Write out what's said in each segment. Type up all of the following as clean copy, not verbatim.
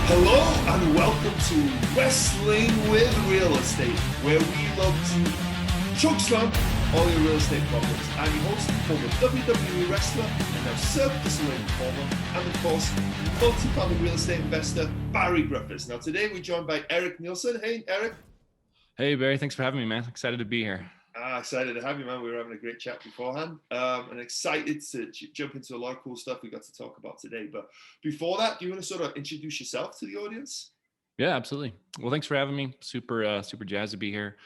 Hello and welcome to Wrestling with Real Estate, where we love to chokeslam all your real estate problems. I'm your host, former WWE wrestler, and now Cirque du Soleil performer, and of course, multi-family real estate investor, Barri Griffiths. Now today we're joined by Eric Nelson. Hey, Eric. Hey, Barry. Thanks for having me, man. Excited to be here. Excited to have you, man. We were having a great chat beforehand, and excited to jump into a lot of cool stuff we got to talk about today. But before that, do you want to sort of introduce yourself to the audience? Yeah, absolutely. Well, thanks for having me. Super jazzed to be here.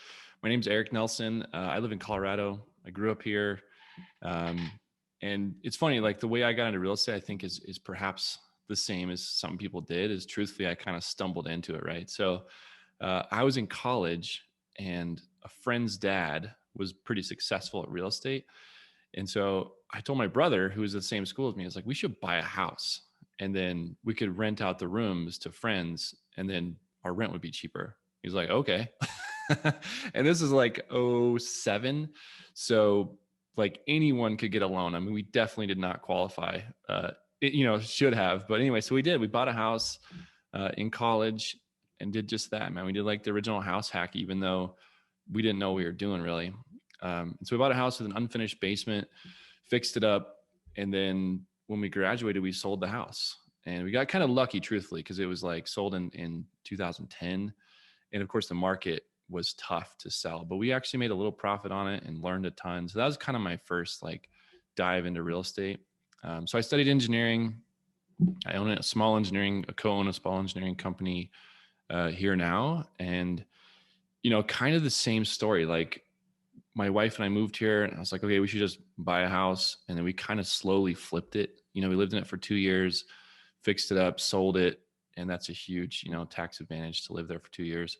My name's Eric Nelson. I live in Colorado. I grew up here, and it's funny. Like the way I got into real estate, I think is perhaps the same as some people did. Is truthfully, I kind of stumbled into it, right? So I was in college, and a friend's dad was pretty successful at real estate. And so I told my brother, who was at the same school as me, I was like, we should buy a house and then we could rent out the rooms to friends and then our rent would be cheaper. He's like, okay. And this is like 2007. So like anyone could get a loan. I mean, we definitely did not qualify, should have, but anyway, so we did, we bought a house in college and did just that, man. We did like the original house hack, even though we didn't know what we were doing really. So we bought a house with an unfinished basement, fixed it up. And then when we graduated, we sold the house and we got kind of lucky, truthfully, because it was like sold in 2010. And of course the market was tough to sell, but we actually made a little profit on it and learned a ton. So that was kind of my first like dive into real estate. So I studied engineering. I co-own a small engineering company here now. And kind of the same story. Like my wife and I moved here and I was like, okay, we should just buy a house. And then we kind of slowly flipped it. We lived in it for 2 years, fixed it up, sold it. And that's a huge, tax advantage to live there for 2 years.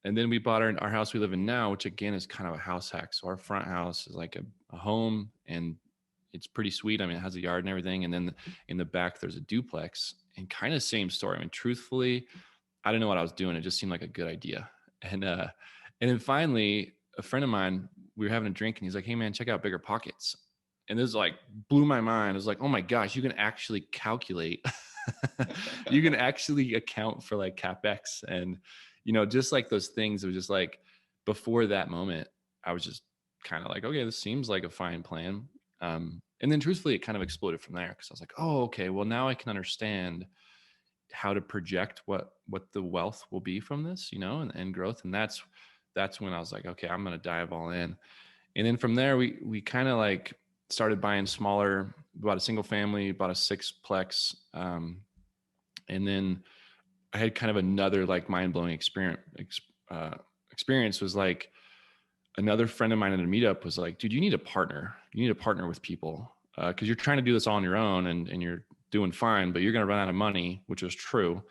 And then we bought our house we live in now, which again is kind of a house hack. So our front house is like a home and it's pretty sweet. I mean, it has a yard and everything. And then in the back, there's a duplex and kind of same story. I mean, truthfully, I didn't know what I was doing. It just seemed like a good idea. And then finally, a friend of mine, we were having a drink and he's like, hey man, check out Bigger Pockets. And this like blew my mind. I was like, oh my gosh, you can actually calculate, you can actually account for like CapEx. And, just like those things, it was just like, before that moment, I was just kind of like, okay, this seems like a fine plan. And then truthfully, it kind of exploded from there. Cause I was like, oh, okay, well now I can understand how to project what the wealth will be from this, and growth. And that's when I was like, okay, I'm going to dive all in. And then from there, we kind of like started buying smaller, bought a single family, bought a 6-plex. And then I had kind of another like mind-blowing experience was like another friend of mine at a meetup was like, dude, you need a partner. You need to partner with people because you're trying to do this all on your own and you're doing fine, but you're going to run out of money, which was true.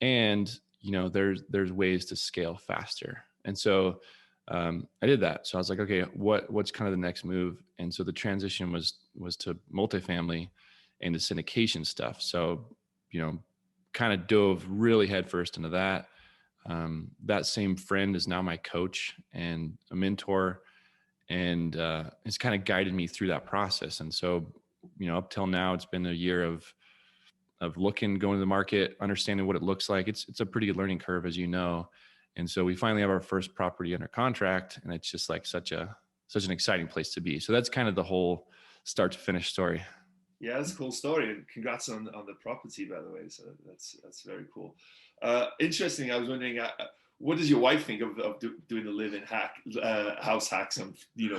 And, there's ways to scale faster. And so I did that. So I was like, okay, what's kind of the next move? And so the transition was to multifamily and the syndication stuff. So, kind of dove really headfirst into that. That same friend is now my coach and a mentor and has kind of guided me through that process. And so, up till now, it's been a year of looking, going to the market, understanding what it looks like. It's a pretty good learning curve, as you know. And so we finally have our first property under contract, and it's just like such an exciting place to be. So that's kind of the whole start to finish story. Yeah, that's a cool story, and congrats on the property, by the way. So that's very cool. Interesting. I was wondering, what does your wife think of doing the live-in house hacks and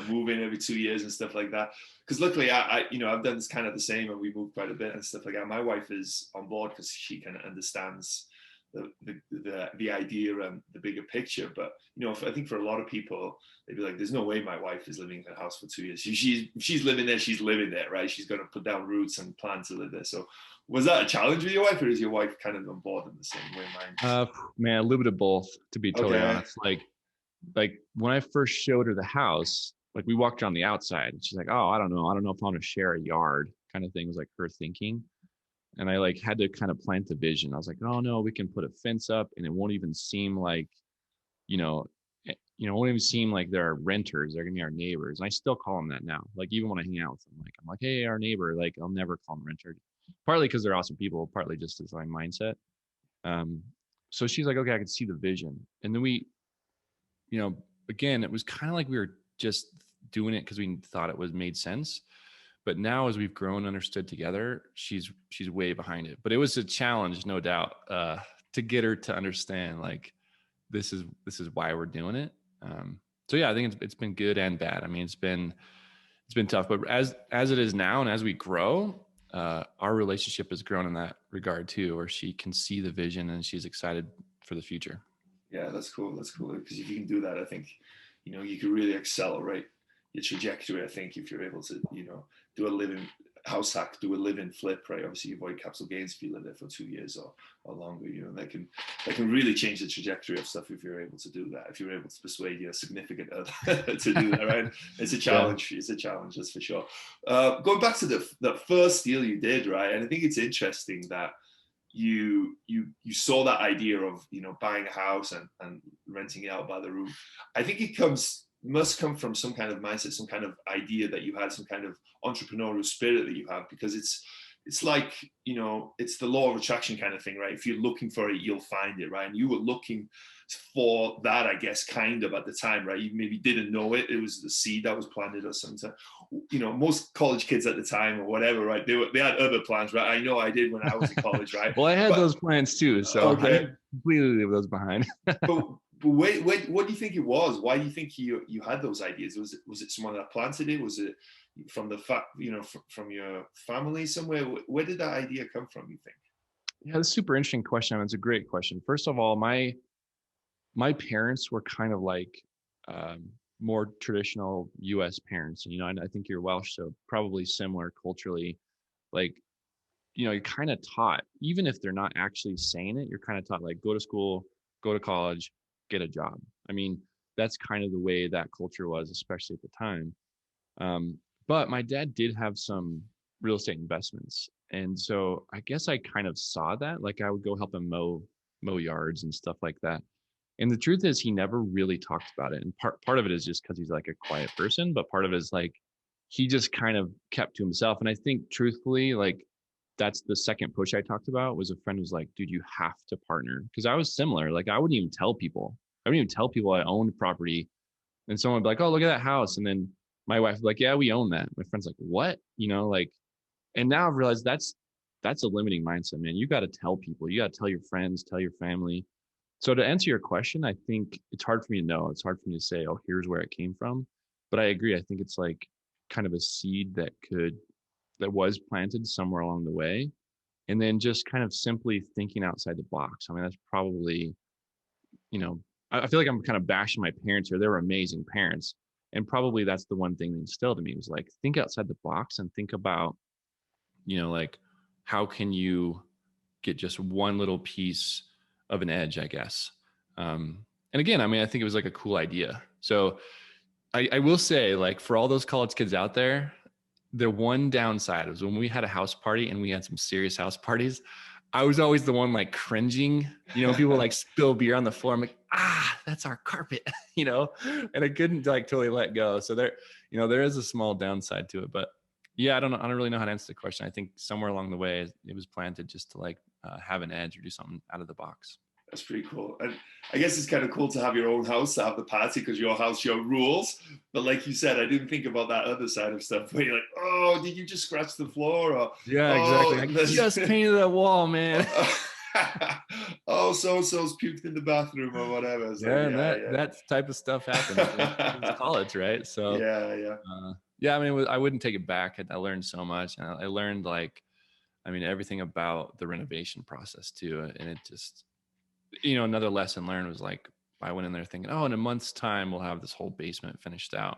moving every 2 years and stuff like that? Because luckily, I've done this kind of the same, and we moved quite a bit and stuff like that. My wife is on board because she kind of understands the idea and the bigger picture. But I think for a lot of people, they'd be like, there's no way my wife is living in a house for 2 years. She's living there, she's living there, right? She's going to put down roots and plan to live there. So was that a challenge with your wife, or is your wife kind of on board in the same way mine? Man, a little bit of both, to be totally honest. Like when I first showed her the house, like we walked around the outside and she's like, oh, I don't know if I want to share a yard, kind of thing was like her thinking. And I like had to kind of plant the vision. I was like, oh no, we can put a fence up and it won't even seem like, it won't even seem like they're renters. They're gonna be our neighbors. And I still call them that now. Like even when I hang out with them, I'm like, hey, our neighbor. Like I'll never call them renter. Partly because they're awesome people. Partly just as my mindset. So she's like, okay, I can see the vision. And then we, again, it was kind of like we were just doing it because we thought it was made sense. But now as we've grown and understood together, she's way behind it. But it was a challenge, no doubt, to get her to understand like this is why we're doing it. So yeah, I think it's been good and bad. I mean, it's been tough, but as it is now and as we grow, our relationship has grown in that regard too, where she can see the vision and she's excited for the future. Yeah, that's cool. That's cool. Because if you can do that, I think, you can really accelerate your trajectory. I think if you're able to, do a living house hack, do a live-in flip, right? Obviously, you avoid capital gains if you live there for 2 years or longer. That can really change the trajectory of stuff if you're able to do that. If you're able to persuade your significant other to do that, right? It's a challenge. Yeah. It's a challenge, that's for sure. Going back to the first deal you did, right? And I think it's interesting that you saw that idea of buying a house and renting it out by the room. I think it must come from some kind of mindset, some kind of idea that you had, some kind of entrepreneurial spirit that you have, because it's like, it's the law of attraction kind of thing, right? If you're looking for it, you'll find it, right? And you were looking for that, I guess, kind of at the time, right? You maybe didn't know it. It was the seed that was planted or something. Most college kids at the time or whatever, right? They had other plans, right? I know I did when I was in college, right? Well, I had those plans too, so okay. I didn't completely leave those behind. But wait, what do you think it was? Why do you think you had those ideas? Was it someone that planted it? Was it from from your family somewhere? Where did that idea come from, you think? Yeah, that's a super interesting question. I mean, it's a great question. First of all, my parents were kind of like more traditional U.S. parents, and I think you're Welsh, so probably similar culturally. Like, you're kind of taught, even if they're not actually saying it, you're kind of taught like go to school, go to college, get a job. I mean, that's kind of the way that culture was, especially at the time. But my dad did have some real estate investments. And so I guess I kind of saw that. Like I would go help him mow yards and stuff like that. And the truth is he never really talked about it. And part of it is just because he's like a quiet person, but part of it is like he just kind of kept to himself. And I think truthfully, like that's the second push I talked about, was a friend who's like, dude, you have to partner. Because I was similar. Like I wouldn't even tell people. I wouldn't even tell people I owned property. And someone would be like, oh, look at that house. And then my wife would be like, yeah, we own that. My friend's like, what? And now I've realized that's a limiting mindset, man. You got to tell people. You got to tell your friends, tell your family. So to answer your question, I think it's hard for me to know. It's hard for me to say, oh, here's where it came from. But I agree. I think it's like kind of a seed that was planted somewhere along the way. And then just kind of simply thinking outside the box. I mean, that's probably, I feel like I'm kind of bashing my parents here. They were amazing parents. And probably that's the one thing they instilled in me, was like, think outside the box and think about, like how can you get just one little piece of an edge, I guess. And again, I mean, I think it was like a cool idea. So I will say, like, for all those college kids out there, the one downside was when we had a house party, and we had some serious house parties, I was always the one like cringing, people like spill beer on the floor. I'm like, that's our carpet, and I couldn't like totally let go. So there is a small downside to it, but yeah, I don't really know how to answer the question. I think somewhere along the way it was planted just to like have an edge or do something out of the box. That's pretty cool. And I guess it's kind of cool to have your own house, to have the party, because your house, your rules. But like you said, I didn't think about that other side of stuff where you're like, oh, did you just scratch the floor? Or, yeah, exactly. I just painted that wall, man. Oh, so-and-so's puked in the bathroom or whatever. So, that type of stuff happens in college, right? So yeah. I mean, I wouldn't take it back. I learned so much. And I learned everything about the renovation process too. And it just, another lesson learned was like, I went in there thinking, oh, in a month's time, we'll have this whole basement finished out.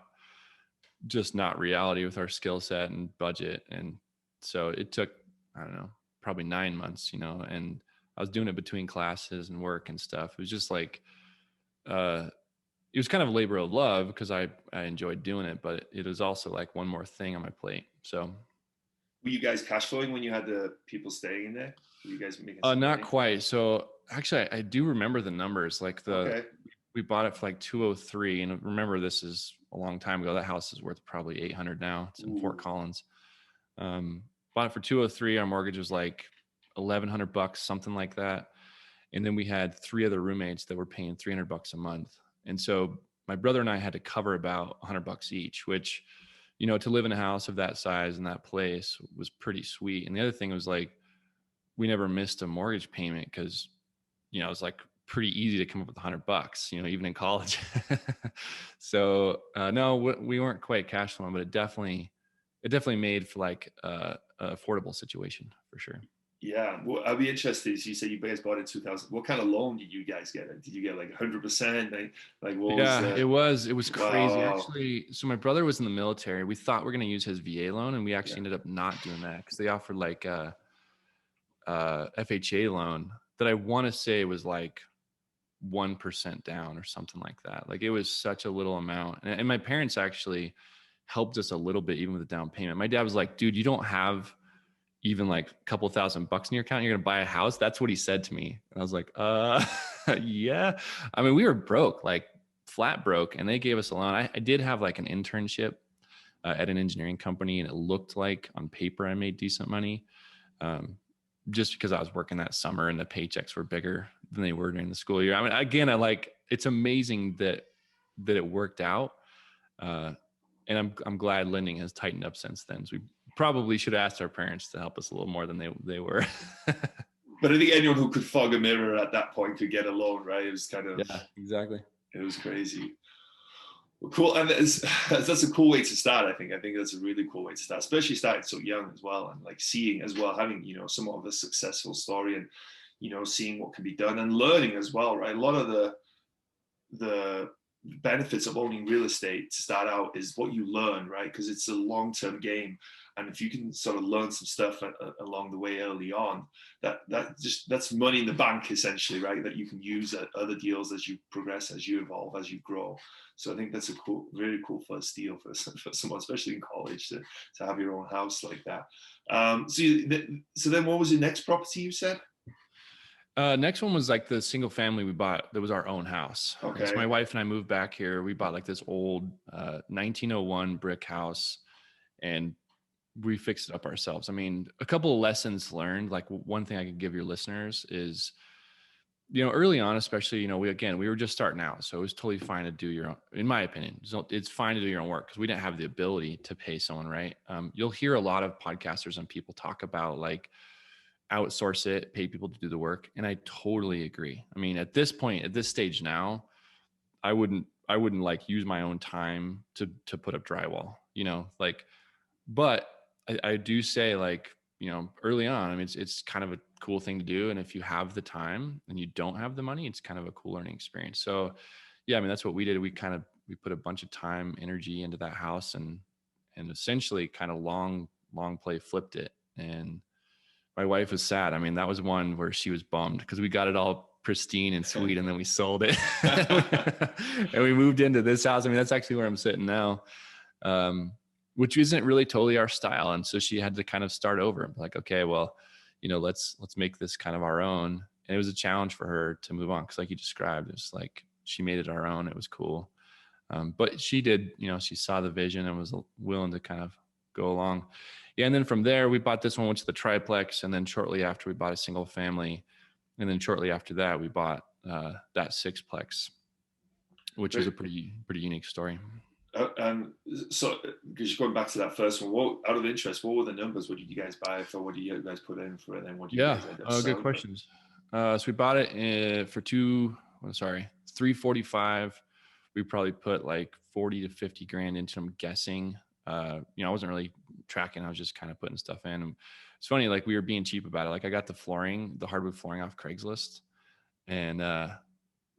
Just not reality with our skill set and budget. And so it took, I don't know, probably 9 months, and I was doing it between classes and work and stuff. It was just like, it was kind of a labor of love because I enjoyed doing it, but it was also like one more thing on my plate. So were you guys cash flowing when you had the people staying in there? Were you guys making not money? Quite. So actually I do remember the numbers. Like we bought it for like 203, and remember, this is a long time ago. That house is worth probably 800 now. It's in Fort Collins. Bought it for 203. Our mortgage was like $1,100, something like that. And then we had 3 other roommates that were paying $300 a month. And so my brother and I had to cover about $100 each, which, you know, to live in a house of that size in that place was pretty sweet. And the other thing was like, we never missed a mortgage payment because, you know, it was like pretty easy to come up with $100, you know, even in college. So no, we weren't quite cash flowing, but it definitely made for like an affordable situation for sure. Yeah, well, I'd be interested. As you say, you guys bought in 2000. What kind of loan did you guys get? Did you get like 100%? Like what was? It was crazy. Wow. Actually, so my brother was in the military. We thought we were going to use his VA loan, and we actually ended up not doing that because they offered like a FHA loan that I want to say was like 1% down or something like that. Like it was such a little amount, and my parents actually helped us a little bit even with the down payment. My dad was like, "Dude, you don't have even like a couple $1,000 in your account, you're gonna buy a house?" That's what he said to me. And I was like, yeah. I mean, we were broke, like flat broke, and they gave us a loan. I did have like an internship at an engineering company, and it looked like on paper I made decent money, just because I was working that summer and the paychecks were bigger than they were during the school year. I mean, again, it's amazing that it worked out. And I'm glad lending has tightened up since then. So we probably should have asked our parents to help us a little more than they were. But I think anyone who could fog a mirror at that point could get a loan, right? It was kind of, yeah, exactly. It was crazy. Well, cool. And that's a cool way to start. I think that's a really cool way to start, especially starting so young as well. And like seeing as well, having, you know, somewhat of a successful story and, you know, seeing what can be done and learning as well, right? A lot of the benefits of owning real estate to start out is what you learn, right? Because it's a long-term game, and if you can sort of learn some stuff along the way early on, that's money in the bank essentially, right? That you can use at other deals as you progress, as you evolve, as you grow. So I think that's a really cool first deal for someone, especially in college, to have your own house like that. So then what was your next property you said? Next one was like the single family we bought that was our own house. Okay. So my wife and I moved back here. We bought like this old 1901 brick house, and we fixed it up ourselves. I mean, a couple of lessons learned. Like one thing I could give your listeners is, you know, early on, especially, you know, we were just starting out. So it was totally fine to do your own, in my opinion, it's fine to do your own work because we didn't have the ability to pay someone, right? You'll hear a lot of podcasters and people talk about like, outsource it, pay people to do the work. And I totally agree. I mean, at this point, at this stage now, I wouldn't like use my own time to put up drywall, you know, like, but I do say like, you know, early on, I mean, it's kind of a cool thing to do. And if you have the time and you don't have the money, it's kind of a cool learning experience. So yeah, I mean, that's what we did. We put a bunch of time, energy into that house and essentially kind of long play flipped it. And my wife was sad. I mean, that was one where she was bummed because we got it all pristine and sweet, and then we sold it, and we moved into this house. I mean, that's actually where I'm sitting now, which isn't really totally our style. And so she had to kind of start over. Like, okay, well, you know, let's make this kind of our own. And it was a challenge for her to move on because, like you described, it was like she made it our own. It was cool, but she did. You know, she saw the vision and was willing to kind of go along. Yeah, and then from there, we bought this one, went to the triplex, and then shortly after, we bought a single family, and then shortly after that, we bought that sixplex, which is a pretty unique story. So, because you're going back to that first one, out of interest, what were the numbers? What did you guys buy for? What did you guys put in for? And then what did you guys end up selling? Good questions. So we bought it for $345. We probably put like 40 to 50 grand into them, guessing. You know, I wasn't really tracking. I was just kind of putting stuff in. And it's funny, like we were being cheap about it. Like I got the hardwood flooring off Craigslist, and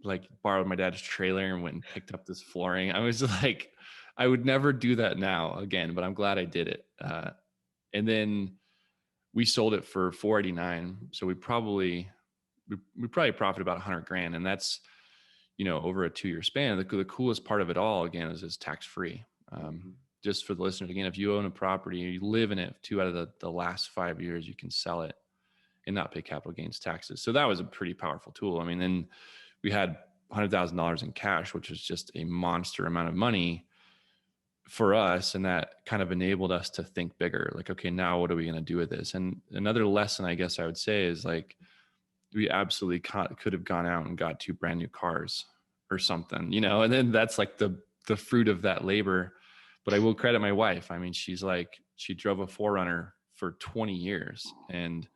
like borrowed my dad's trailer and went and picked up this flooring. I was like, I would never do that now again, but I'm glad I did it. And then we sold it for $489. So we probably profited about 100 grand. And that's, you know, over a 2-year span. The coolest part of it all, again, is it's tax-free. Just for the listeners, again, if you own a property, you live in it 2 out of the last 5 years, you can sell it and not pay capital gains taxes. So that was a pretty powerful tool. I mean, then we had $100,000 in cash, which was just a monster amount of money for us. And that kind of enabled us to think bigger. Like, okay, now what are we going to do with this? And another lesson, I guess I would say, is like, we absolutely could have gone out and got 2 brand new cars or something, you know, and then that's like the fruit of that labor. But I will credit my wife. I mean, she drove a 4Runner for 20 years. And,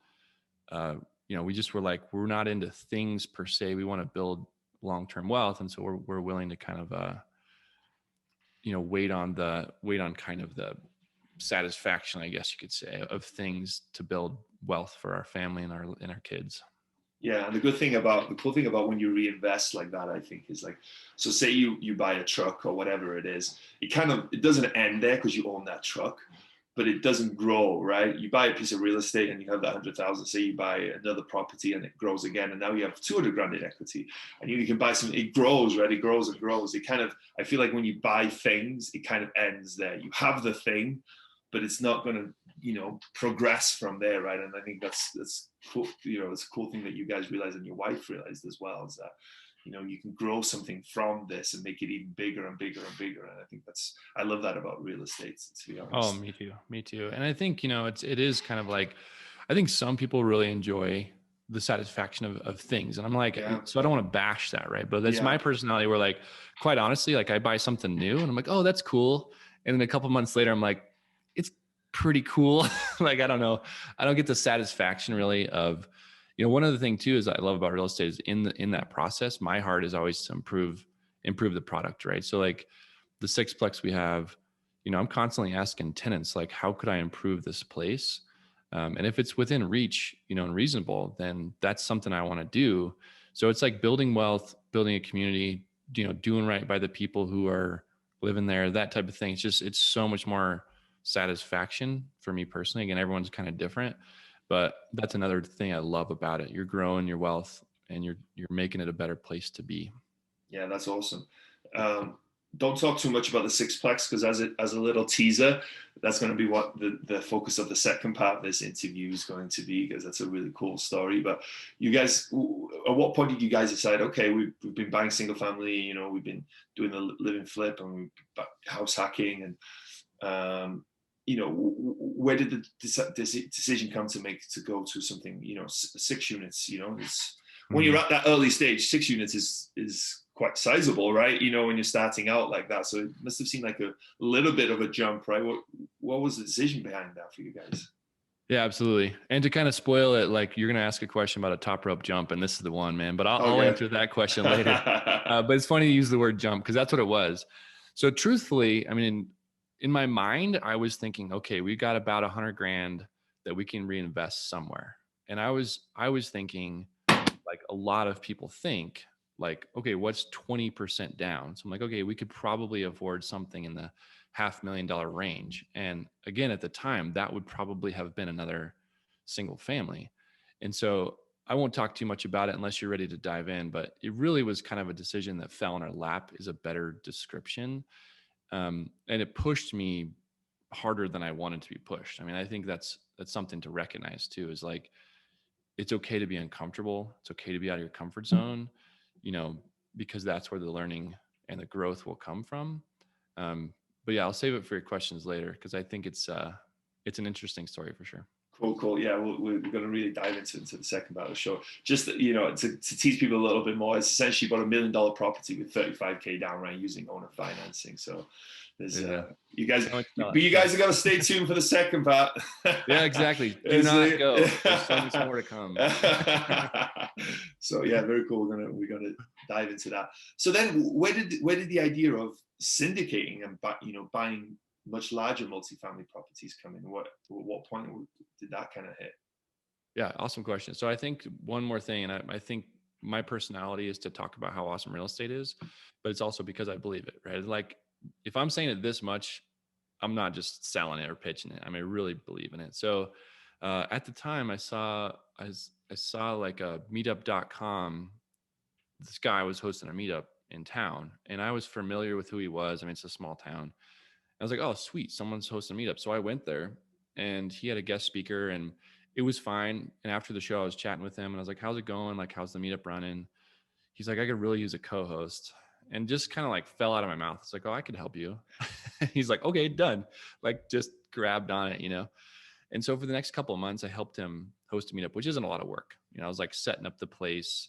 you know, we just were like, we're not into things per se. We want to build long-term wealth. And so we're willing to kind of, you know, wait on kind of the satisfaction, I guess you could say, of things to build wealth for our family and our kids. Yeah, and the cool thing about when you reinvest like that, I think, is like, so say you buy a truck or whatever it is, it doesn't end there because you own that truck, but it doesn't grow, right? You buy a piece of real estate and you have that 100,000. Say you buy another property and it grows again, and now you have 200 grand in equity, and you can buy some. It grows, right? It grows and grows. I feel like when you buy things, it kind of ends there. You have the thing, but it's not going to, you know, progress from there, right? And I think that's cool. You know, it's a cool thing that you guys realized and your wife realized as well, is that, you know, you can grow something from this and make it even bigger and bigger and bigger. And I think I love that about real estate, to be honest. Oh, me too. And I think, you know, it is kind of like, I think some people really enjoy the satisfaction of things. And I'm like, so I don't want to bash that, right? But that's my personality, where like, quite honestly, like I buy something new and I'm like, oh, that's cool. And then a couple months later, I'm like, it's pretty cool. Like, I don't know. I don't get the satisfaction really of, you know, one of the things too is I love about real estate is in that process, my heart is always to improve the product, right? So like the sixplex we have, you know, I'm constantly asking tenants, like, how could I improve this place? And if it's within reach, you know, and reasonable, then that's something I want to do. So it's like building wealth, building a community, you know, doing right by the people who are living there, that type of thing. It's so much more satisfaction for me personally. Again, everyone's kind of different, but that's another thing I love about it. You're growing your wealth and you're making it a better place to be. Yeah, that's awesome. Don't talk too much about the sixplex, because as a little teaser, that's going to be what the focus of the second part of this interview is going to be, because that's a really cool story. But you guys, at what point did you guys decide, okay, we've been buying single family, you know, we've been doing the live and flip and we've been house hacking, and you know, where did the decision come to go to something, you know, 6 units? You know, when you're at that early stage, 6 units is quite sizable, right? You know, when you're starting out like that. So it must have seemed like a little bit of a jump, right? What was the decision behind that for you guys? Yeah, absolutely. And to kind of spoil it, like, you're going to ask a question about a top rope jump, and this is the one, man, but I'll answer that question later. But it's funny to use the word jump, because that's what it was. So truthfully, I mean, in my mind, I was thinking, okay, we got about 100 grand that we can reinvest somewhere. And I was thinking, like a lot of people think, like, okay, what's 20% down? So I'm like, okay, we could probably afford something in the $500,000 range. And again, at the time, that would probably have been another single family. And so I won't talk too much about it unless you're ready to dive in, but it really was kind of a decision that fell in our lap, is a better description. And it pushed me harder than I wanted to be pushed. I mean, I think that's something to recognize too, is like, it's okay to be uncomfortable. It's okay to be out of your comfort zone, you know, because that's where the learning and the growth will come from. But yeah, I'll save it for your questions later, because I think it's an interesting story for sure. Cool. Yeah, we're going to really dive into the second part of the show. Just, you know, to teach people a little bit more, it's essentially about $1 million property with 35K down, right, using owner financing. So there's you guys are going to stay tuned for the second part. Yeah, exactly. Do not go. There's so much more to come. So yeah, very cool. We're gonna dive into that. So then, where did the idea of syndicating and buying much larger multifamily properties come in? What point did that kind of hit? Yeah, awesome question. So I think one more thing, and I think my personality is to talk about how awesome real estate is, but it's also because I believe it, right? Like, if I'm saying it this much, I'm not just selling it or pitching it. I mean, I really believe in it. So at the time, I saw like a meetup.com. This guy was hosting a meetup in town, and I was familiar with who he was. I mean, it's a small town. I was like, oh, sweet, someone's hosting a meetup. So I went there, and he had a guest speaker, and it was fine. And after the show, I was chatting with him, and I was like, how's it going? Like, how's the meetup running? He's like, I could really use a co-host. And just kind of like fell out of my mouth. It's like, oh, I could help you. He's like, okay, done. Like, just grabbed on it, you know? And so for the next couple of months, I helped him host a meetup, which isn't a lot of work. I was like setting up the place,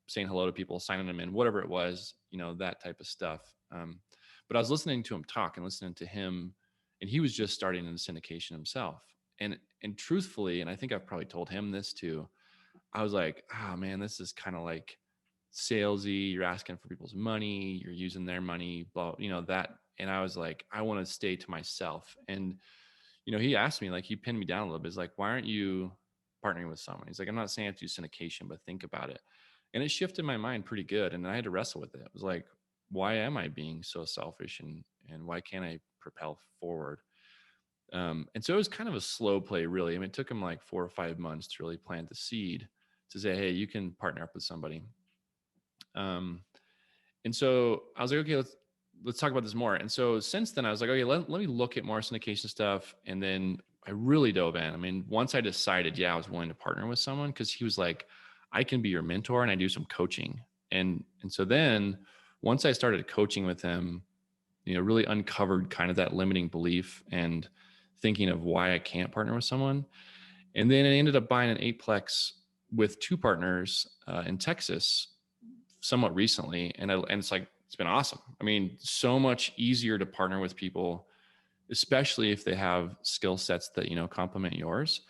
saying hello to people, signing them in, whatever it was, that type of stuff. But I was listening to him talk and listening to him, and he was just starting in the syndication himself. And truthfully, and I think I've probably told him this too, I was like, oh man, this is kind of like salesy. You're asking for people's money, you're using their money, blah, that. And I was like, I want to stay to myself. And, he asked me, like, he pinned me down a little bit. He's like, why aren't you partnering with someone? He's like, I'm not saying I have to do syndication, but think about it. And it shifted my mind pretty good. And I had to wrestle with it. It was like, why am I being so selfish, and why can't I propel forward? And so it was kind of a slow play, really. I mean, it took him like 4 or 5 months to really plant the seed to say, hey, you can partner up with somebody. And so I was like, okay, let's talk about this more. And so since then I was like, okay, let me look at more syndication stuff. And then I really dove in. I mean, once I decided, I was willing to partner with someone, because he was like, I can be your mentor and I do some coaching. And so then once I started coaching with him, really uncovered kind of that limiting belief and thinking of why I can't partner with someone. And then I ended up buying an 8-plex with 2 partners in Texas somewhat recently. And it's like, it's been awesome. I mean, so much easier to partner with people, especially if they have skill sets that, complement yours.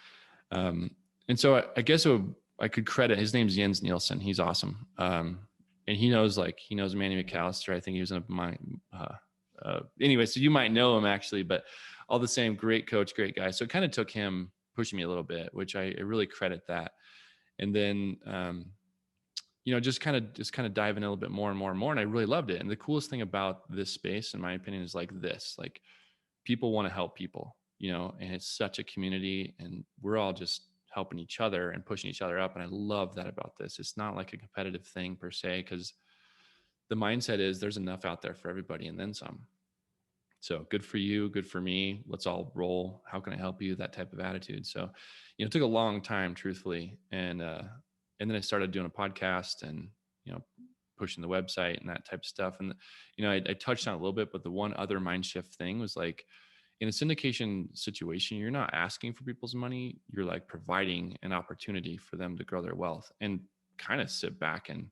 And so I guess I could credit, his name's Jens Nielsen. He's awesome. And he knows Manny McAllister. I think he was in my, anyway, so you might know him actually, but all the same, great coach, great guy. So it kind of took him pushing me a little bit, which I really credit that. And then, just kind of diving a little bit more and more and more. And I really loved it. And the coolest thing about this space, in my opinion, is like this, like people want to help people, and it's such a community, and we're all just helping each other and pushing each other up. And I love that about this. It's not like a competitive thing per se, because the mindset is there's enough out there for everybody and then some. So good for you, good for me. Let's all roll. How can I help you? That type of attitude. So, it took a long time, truthfully. And then I started doing a podcast and, pushing the website and that type of stuff. And, I touched on it a little bit, but the one other mind shift thing was like, in a syndication situation, you're not asking for people's money. You're like providing an opportunity for them to grow their wealth and kind of sit back and,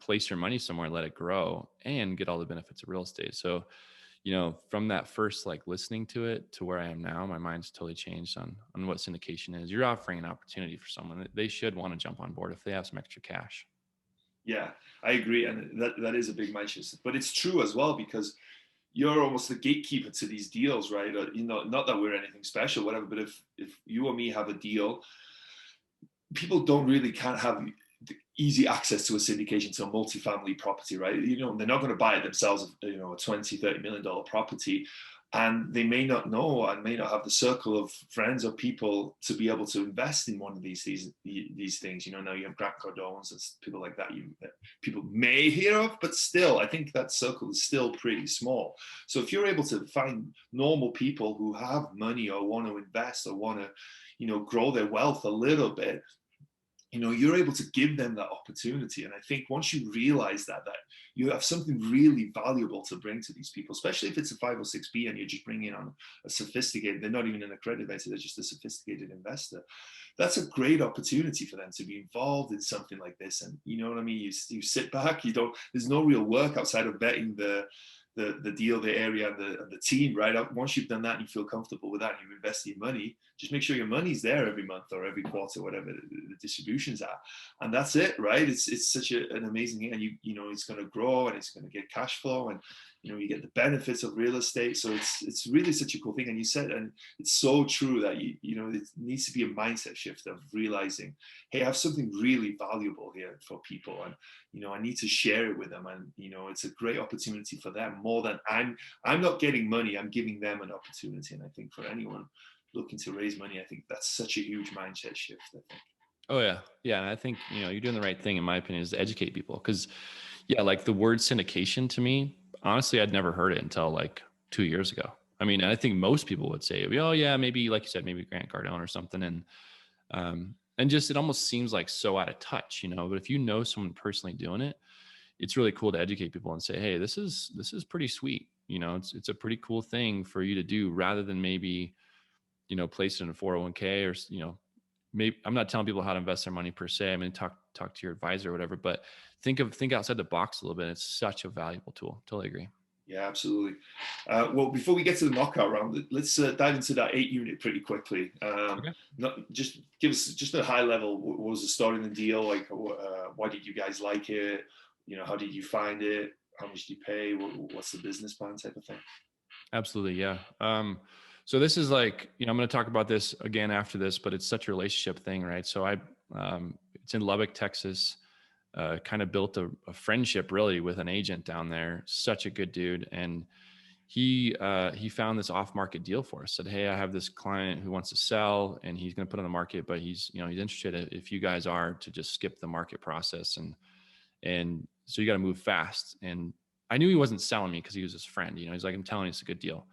place your money somewhere, let it grow, and get all the benefits of real estate. So, from that first, like listening to it to where I am now, my mind's totally changed on what syndication is. You're offering an opportunity for someone that they should want to jump on board if they have some extra cash. Yeah, I agree. And that is a big mind shift, but it's true as well, because you're almost the gatekeeper to these deals, right? Not that we're anything special, whatever, but if you or me have a deal, people can't have easy access to a syndication to a multifamily property, right? They're not going to buy it themselves, a $20-30 million property, and they may not know and may not have the circle of friends or people to be able to invest in one of these things. Now you have Grant Cardone's and people like that people may hear of, but still, I think that circle is still pretty small. So if you're able to find normal people who have money or want to invest or want to, grow their wealth a little bit, you're able to give them that opportunity. And I think once you realize that you have something really valuable to bring to these people, especially if it's a 506B and you're just bringing on a sophisticated, they're not even an accredited investor, they're just a sophisticated investor. That's a great opportunity for them to be involved in something like this. And you know what I mean? You sit back, there's no real work outside of betting the deal, the area, and the team, right? Once you've done that and you feel comfortable with that and you've invested your money, just make sure your money's there every month or every quarter, whatever the distributions are. And that's it, right? It's such an amazing thing. And it's going to grow and it's going to get cash flow, and you get the benefits of real estate. So it's really such a cool thing. And you said, and it's so true that it needs to be a mindset shift of realizing, hey, I have something really valuable here for people, and I need to share it with them. And it's a great opportunity for them, more than I'm not getting money, I'm giving them an opportunity. And I think for anyone looking to raise money, I think that's such a huge mindset shift, I think. Oh yeah. Yeah. And I think, you're doing the right thing, in my opinion, is to educate people. Cause like the word syndication, to me, honestly, I'd never heard it until like 2 years ago. I mean, I think most people would say, oh yeah, maybe, like you said, maybe Grant Cardone or something. And just, it almost seems like so out of touch, but if you know someone personally doing it, it's really cool to educate people and say, hey, this is pretty sweet. It's a pretty cool thing for you to do, rather than maybe, place it in a 401k or, maybe I'm not telling people how to invest their money per se. I mean, talk to your advisor or whatever, but think outside the box a little bit. It's such a valuable tool. Totally agree. Yeah, absolutely. Well, before we get to the knockout round, let's dive into that 8 unit pretty quickly. Okay. Just give us just a high level. What was the story in the deal? Like, why did you guys like it? You know, how did you find it? How much did you pay? What's the business plan type of thing? Absolutely. Yeah. So this is like, I'm going to talk about this again after this, but it's such a relationship thing, right? So it's in Lubbock, Texas. Kind of built a friendship really with an agent down there. Such a good dude. And he found this off-market deal for us. Said, hey, I have this client who wants to sell and he's going to put on the market, but he's interested if you guys are to just skip the market process. And so you got to move fast. And I knew he wasn't selling me because he was his friend. He's like, I'm telling you, it's a good deal.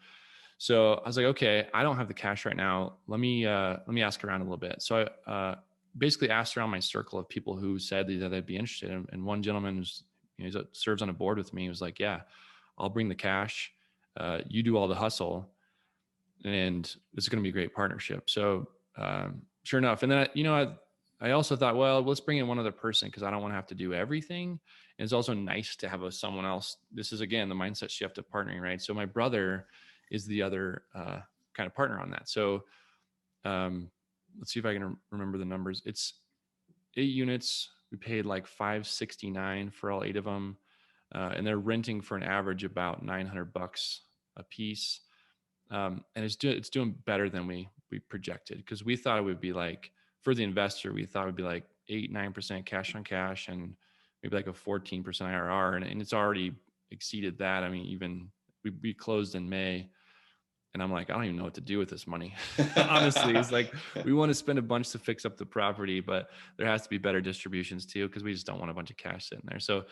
So I was like, okay, I don't have the cash right now. Let me ask around a little bit. So I basically asked around my circle of people who said that they'd be interested. And one gentleman who's, he serves on a board with me. He was like, yeah, I'll bring the cash. You do all the hustle and it's going to be a great partnership. So sure enough. And then, I also thought, well, let's bring in one other person because I don't want to have to do everything. And it's also nice to have someone else. This is, again, the mindset shift of partnering, right? So my brother is the other kind of partner on that. So let's see if I can remember the numbers. It's 8 units. We paid like $569 for all 8 of them. And they're renting for an average about $900 a piece. And it's doing better than we projected because we thought it would be like, for the investor, we thought it would be like 8-9% cash on cash and maybe like a 14% IRR. And it's already exceeded that. I mean, even we closed in May. And I'm like, I don't even know what to do with this money. Honestly, it's like, we want to spend a bunch to fix up the property, but there has to be better distributions too, because we just don't want a bunch of cash sitting there. So,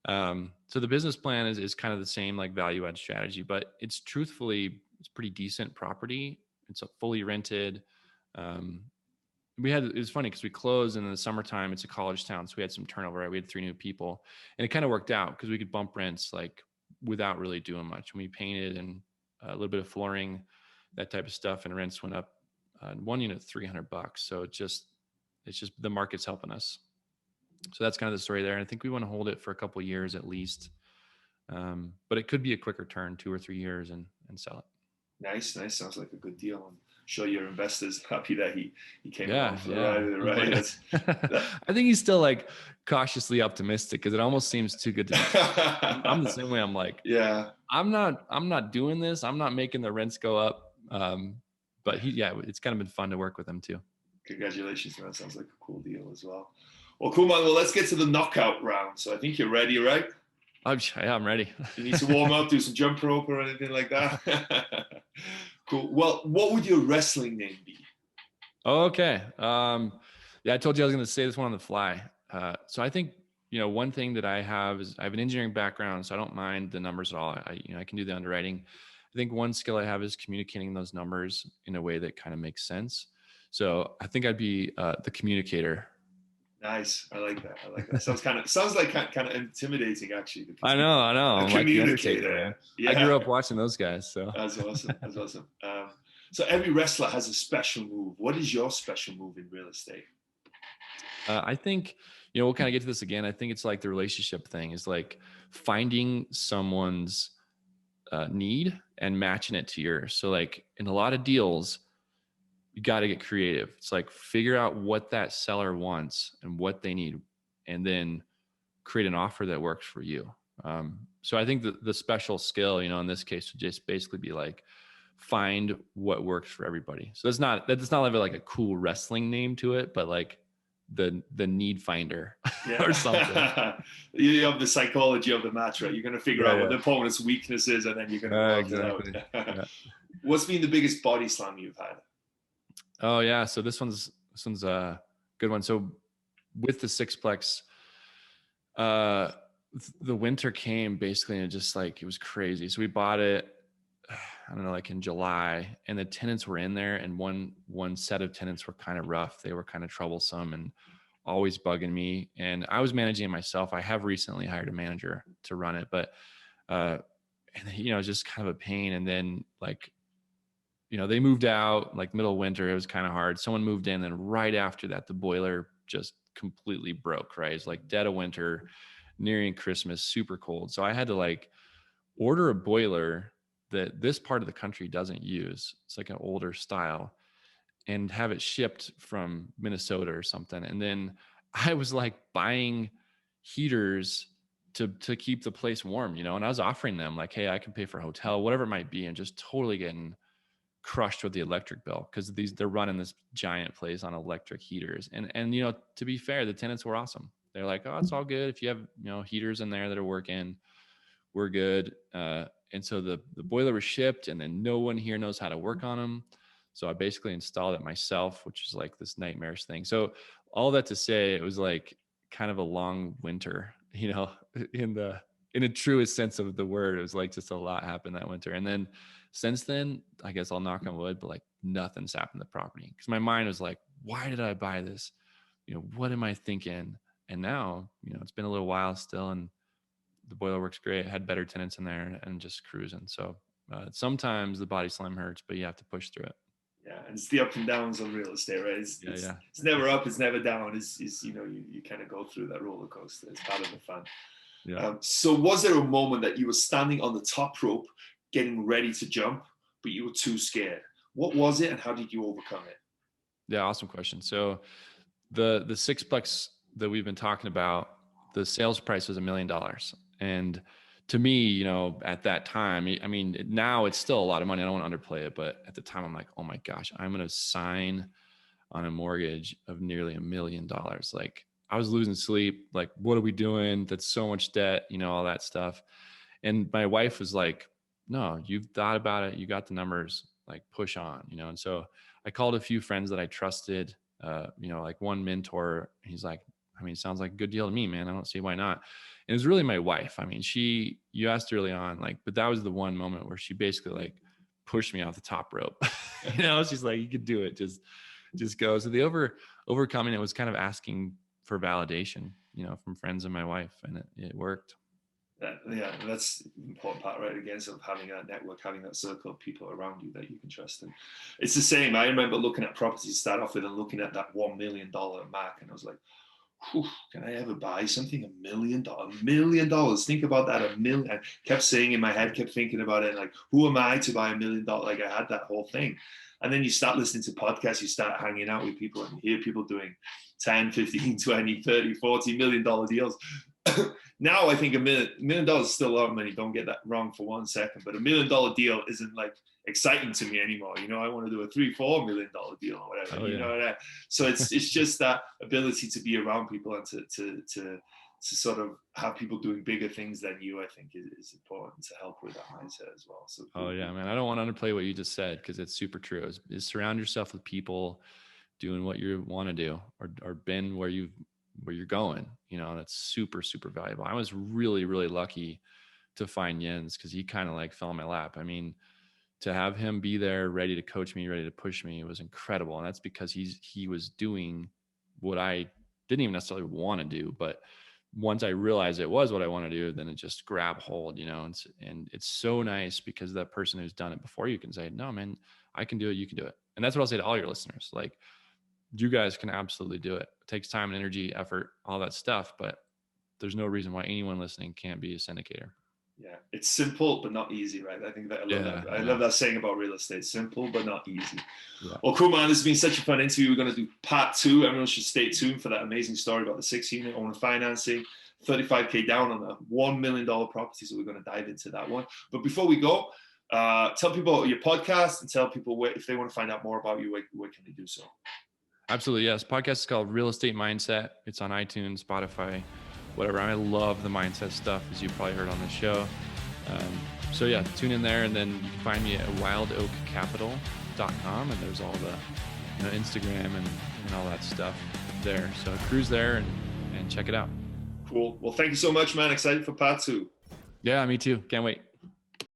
so the business plan is kind of the same, like value add strategy, but it's pretty decent property. It's fully rented. It was funny because we closed in the summertime. It's a college town. So we had some turnover, right? We had 3 new people and it kind of worked out because we could bump rents like without really doing much. When we painted and a little bit of flooring, that type of stuff, and rents went up 1 unit $300. So it's just the market's helping us. So that's kind of the story there. And I think we want to hold it for a couple of years at least, but it could be a quicker turn, 2 or 3 years, and sell it. Nice. Sounds like a good deal. I'm sure your investors happy that he came along for the ride. Right? I think he's still like cautiously optimistic because it almost seems too good to be true. I'm the same way. I'm like, yeah, I'm not doing this. I'm not making the rents go up. But it's kind of been fun to work with him too. Congratulations, man. Sounds like a cool deal as well. Well, cool, man. Well, let's get to the knockout round. So I think you're ready, right? Yeah, I'm ready. You need to warm up, do some jump rope or anything like that? Cool. Well, what would your wrestling name be? Okay. I told you I was going to say this one on the fly. So I think, one thing that I have is I have an engineering background, so I don't mind the numbers at all. I can do the underwriting. I think one skill I have is communicating those numbers in a way that kind of makes sense. So I think I'd be the communicator. Nice. I like that. Sounds like kind of intimidating, actually. I know. I'm communicator. Like yeah. I grew up watching those guys. So that's awesome. So every wrestler has a special move. What is your special move in real estate? I think, we'll kind of get to this again. I think it's like the relationship thing is like finding someone's need and matching it to yours. So like in a lot of deals, you got to get creative. It's like figure out what that seller wants and what they need, and then create an offer that works for you. So I think the special skill, in this case, would just basically be like find what works for everybody. So that does not have like a cool wrestling name to it, but like the need finder or something. You have the psychology of the match, right? You're going to figure out what the opponent's weakness is, and then you're going to exactly. It out. What's been the biggest body slam you've had? Oh yeah. So this one's a good one. So with the sixplex, the winter came basically and it was crazy. So we bought it, I don't know, like in July, and the tenants were in there, and one set of tenants were kind of rough. They were kind of troublesome and always bugging me. And I was managing it myself. I have recently hired a manager to run it, but, and it was just kind of a pain. And then like they moved out like middle of winter. It was kind of hard. Someone moved in, and right after that, the boiler just completely broke, right? It's like dead of winter, nearing Christmas, super cold. So I had to like order a boiler that this part of the country doesn't use. It's like an older style, and have it shipped from Minnesota or something. And then I was like buying heaters to keep the place warm, and I was offering them like, hey, I can pay for a hotel, whatever it might be, and just totally getting crushed with the electric bill because they're running this giant place on electric heaters. And to be fair, the tenants were awesome. They're like, oh, it's all good. If you have, heaters in there that are working, we're good. And so the boiler was shipped, and then no one here knows how to work on them. So I basically installed it myself, which is like this nightmarish thing. So all that to say, it was like kind of a long winter, in a truest sense of the word. It was like just a lot happened that winter. And then since then, I guess I'll knock on wood, but like nothing's happened to the property because my mind was like, why did I buy this? What am I thinking? And now, it's been a little while still, and the boiler works great. I had better tenants in there and just cruising. So sometimes the body slam hurts, but you have to push through it. Yeah, and it's the ups and downs of real estate, right? It's never up, it's never down. It's you kind of go through that roller coaster. It's part of the fun. Yeah. So was there a moment that you were standing on the top rope, getting ready to jump, but you were too scared? What was it, and how did you overcome it? Yeah, awesome question. So the sixplex that we've been talking about, the sales price was $1 million. And to me, at that time, I mean, now it's still a lot of money. I don't want to underplay it, but at the time I'm like, oh my gosh, I'm going to sign on a mortgage of nearly $1 million. Like I was losing sleep. Like, what are we doing? That's so much debt, all that stuff. And my wife was like, no, you've thought about it. You got the numbers, like push on, And so I called a few friends that I trusted, like one mentor. He's like, I mean, it sounds like a good deal to me, man. I don't see why not. And it was really my wife. I mean, you asked early on, like, but that was the one moment where she basically like pushed me off the top rope. She's like, you could do it. Just go. So the overcoming it was kind of asking for validation, from friends and my wife, and it worked. That's the important part, right? Again, sort of having that network, having that circle of people around you that you can trust. And it's the same. I remember looking at properties to start off with and looking at that $1 million mark, and I was like, can I ever buy something $1 million? $1 million. Think about that. $1 million. I kept saying in my head, kept thinking about it, like, who am I to buy $1 million? Like I had that whole thing. And then you start listening to podcasts, you start hanging out with people, and you hear people doing 10, 15, 20, 30, $40 million deals. Now I think $1 million is still a lot of money. Don't get that wrong for 1 second. But $1 million deal isn't like exciting to me anymore. I want to do a $3-4 million deal or whatever. So it's just that ability to be around people and to sort of have people doing bigger things than you, I think is important to help with that mindset as well. So man, I don't want to underplay what you just said because it's super true. Is surround yourself with people doing what you want to do or been where you're going. That's super, super valuable. I was really, really lucky to find Jens because he kind of like fell in my lap. I mean, to have him be there, ready to coach me, ready to push me, it was incredible. And that's because he was doing what I didn't even necessarily want to do. But once I realized it was what I want to do, then it just grabbed hold, and it's so nice because that person who's done it before you can say, no, man, I can do it. You can do it. And that's what I'll say to all your listeners. Like, you guys can absolutely do it. It takes time and energy, effort, all that stuff, but there's no reason why anyone listening can't be a syndicator. Yeah, it's simple but not easy, right? I think that I love that saying about real estate: simple but not easy. Yeah. Well, cool, man. This has been such a fun interview. We're going to do part 2. Everyone should stay tuned for that amazing story about the 6-unit owner financing, $35K down on a $1 million property. So we're going to dive into that one. But before we go, tell people about your podcast and tell people if they want to find out more about you, where can they do so? Absolutely, yes. Podcast is called Real Estate Mindset. It's on iTunes, Spotify, whatever. I love the mindset stuff, as you probably heard on the show. So yeah, tune in there, and then you can find me at wildoakcapital.com, and there's all the Instagram and all that stuff there. So cruise there and check it out. Cool. Well, thank you so much, man. Excited for part 2. Yeah, me too. Can't wait.